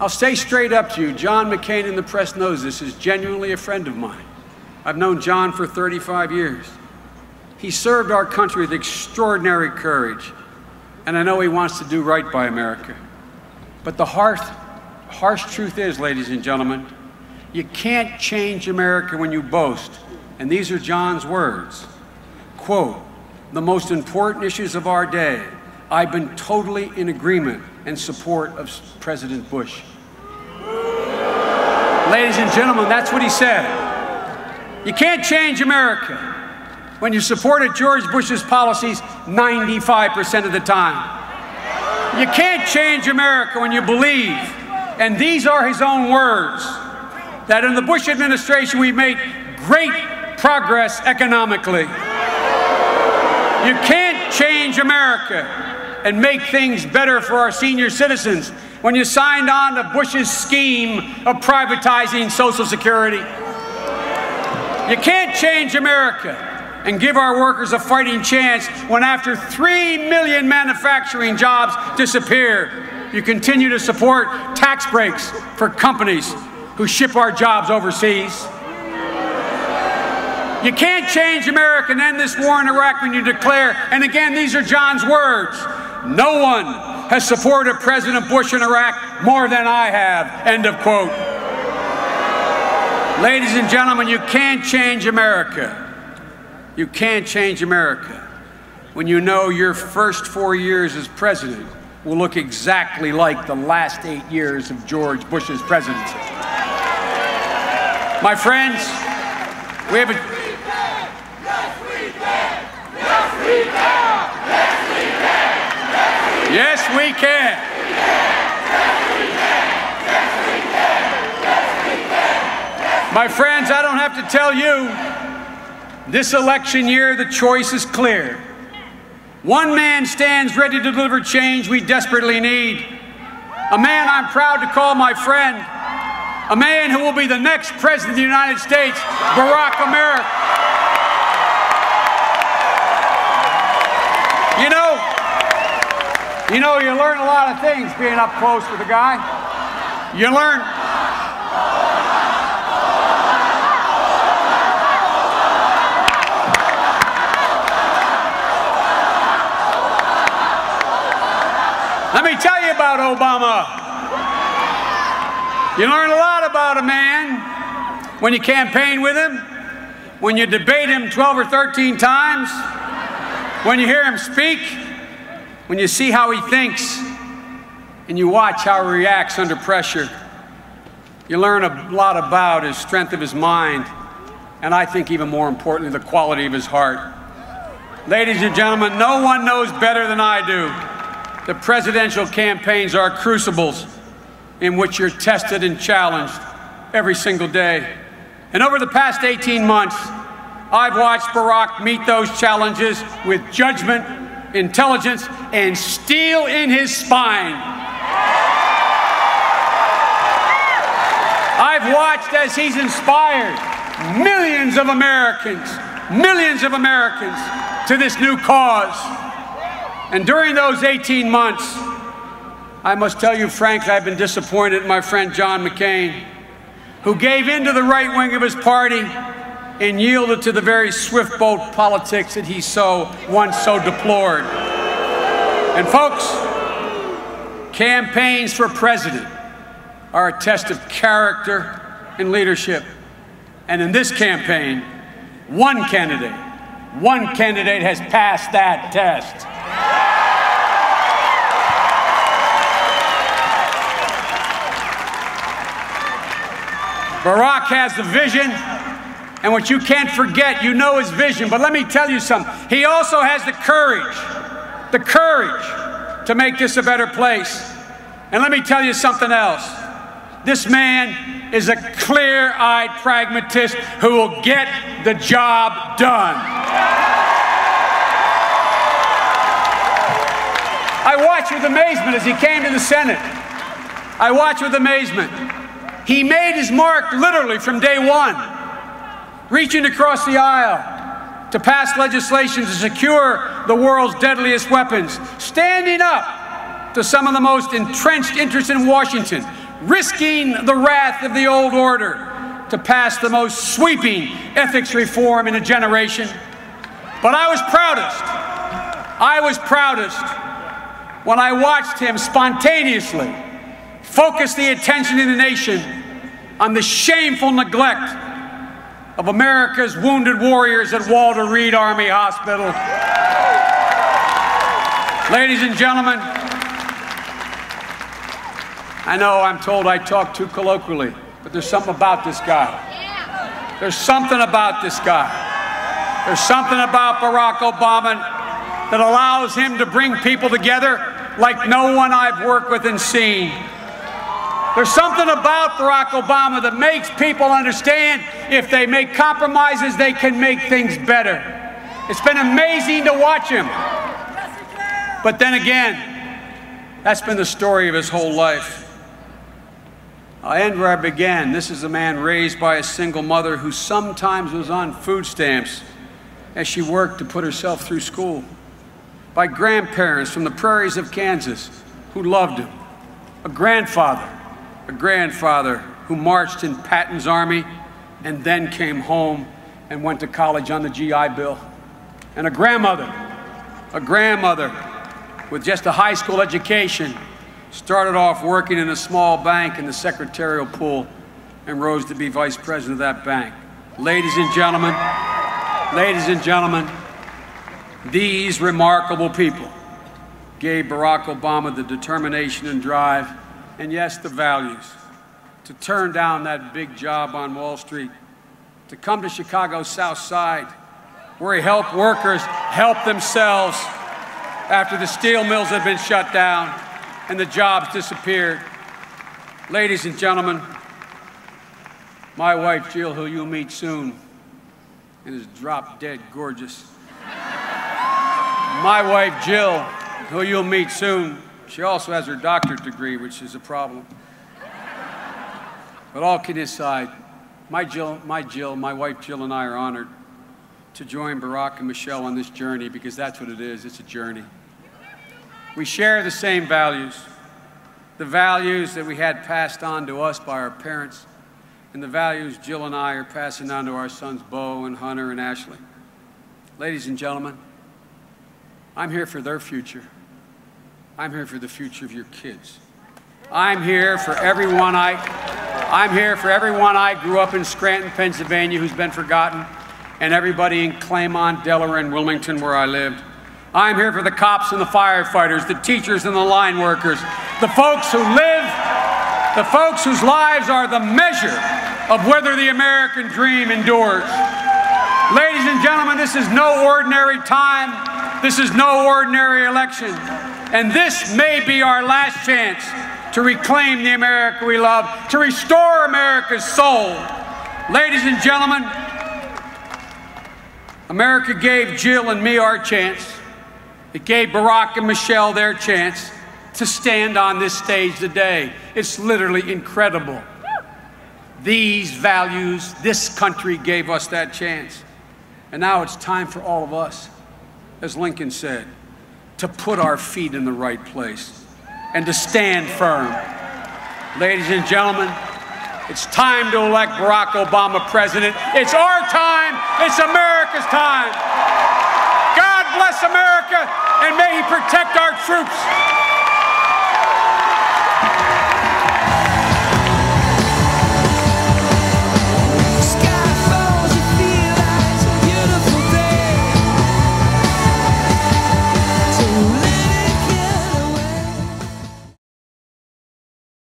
I'll say straight up to you, John McCain, and the press knows this, is genuinely a friend of mine. I've known John for 35 years. He served our country with extraordinary courage, and I know he wants to do right by America. But the harsh truth is, ladies and gentlemen, you can't change America when you boast. And these are John's words. Quote, "The most important issues of our day, I've been totally in agreement and support of President Bush." Ladies and gentlemen, that's what he said. You can't change America when you supported George Bush's policies 95% of the time. You can't change America when you believe, and these are his own words, that in the Bush administration we made great progress economically. You can't change America and make things better for our senior citizens when you signed on to Bush's scheme of privatizing Social Security. You can't change America and give our workers a fighting chance when after 3 million manufacturing jobs disappear, you continue to support tax breaks for companies who ship our jobs overseas. You can't change America and end this war in Iraq when you declare, and again, these are John's words, "No one has supported President Bush in Iraq more than I have," end of quote. Ladies and gentlemen, you can't change America. You can't change America when you know your first 4 years as president will look exactly like the last 8 years of George Bush's presidency. My friends, we have a... Yes, we can. My friends, I don't have to tell you, this election year, the choice is clear. One man stands ready to deliver change we desperately need. A man I'm proud to call my friend. A man who will be the next president of the United States, Barack Obama. You learn a lot of things being up close with a guy. You learn. Let me tell you about Obama. You learn a lot about a man when you campaign with him, when you debate him 12 or 13 times, when you hear him speak, when you see how he thinks, and you watch how he reacts under pressure. You learn a lot about his strength of his mind, and I think even more importantly, the quality of his heart. Ladies and gentlemen, no one knows better than I do. The presidential campaigns are crucibles in which you're tested and challenged every single day. And over the past 18 months, I've watched Barack meet those challenges with judgment, intelligence, and steel in his spine. I've watched as he's inspired millions of Americans to this new cause. And during those 18 months, I must tell you frankly, I've been disappointed in my friend John McCain, who gave in to the right wing of his party and yielded to the very swift boat politics that he once so deplored. And folks, campaigns for president are a test of character and leadership. And in this campaign, one candidate has passed that test. Barack has the vision, and what you can't forget, you know his vision, but let me tell you something. He also has the courage to make this a better place. And let me tell you something else. This man is a clear-eyed pragmatist who will get the job done. I watched with amazement as he came to the Senate. I watched with amazement. He made his mark literally from day one, reaching across the aisle to pass legislation to secure the world's deadliest weapons, standing up to some of the most entrenched interests in Washington, risking the wrath of the old order to pass the most sweeping ethics reform in a generation. But I was proudest when I watched him spontaneously focus the attention of the nation on the shameful neglect of America's wounded warriors at Walter Reed Army Hospital. Ladies and gentlemen, I know I'm told I talk too colloquially, but there's something about this guy. There's something about this guy. There's something about Barack Obama that allows him to bring people together like no one I've worked with and seen. There's something about Barack Obama that makes people understand if they make compromises, they can make things better. It's been amazing to watch him. But then again, that's been the story of his whole life. I'll end where I began. This is a man raised by a single mother who sometimes was on food stamps as she worked to put herself through school. By grandparents from the prairies of Kansas who loved him. A grandfather who marched in Patton's army and then came home and went to college on the GI Bill. And a grandmother with just a high school education started off working in a small bank in the secretarial pool and rose to be vice president of that bank. Ladies and gentlemen, these remarkable people gave Barack Obama the determination and drive, and yes, the values, to turn down that big job on Wall Street, to come to Chicago's South Side, where he helped workers help themselves after the steel mills had been shut down and the jobs disappeared. Ladies and gentlemen, my wife Jill, who you'll meet soon, and is drop-dead gorgeous. My wife Jill, who you'll meet soon, she also has her doctorate degree, which is a problem. But all kidding aside, my wife Jill and I are honored to join Barack and Michelle on this journey, because that's what it is, it's a journey. We share the same values, the values that we had passed on to us by our parents, and the values Jill and I are passing on to our sons Beau and Hunter and Ashley. Ladies and gentlemen, I'm here for their future. I'm here for the future of your kids. I'm here for everyone I grew up in Scranton, Pennsylvania, who's been forgotten, and everybody in Claymont, Delaware, and Wilmington, where I lived. I'm here for the cops and the firefighters, the teachers and the line workers, the folks who live, the folks whose lives are the measure of whether the American dream endures. Ladies and gentlemen, this is no ordinary time. This is no ordinary election. And this may be our last chance to reclaim the America we love, to restore America's soul. Ladies and gentlemen, America gave Jill and me our chance. It gave Barack and Michelle their chance to stand on this stage today. It's literally incredible. These values, this country gave us that chance. And now it's time for all of us, as Lincoln said, to put our feet in the right place and to stand firm. Ladies and gentlemen, it's time to elect Barack Obama president. It's our time. It's America's time. God bless America, and may he protect our troops.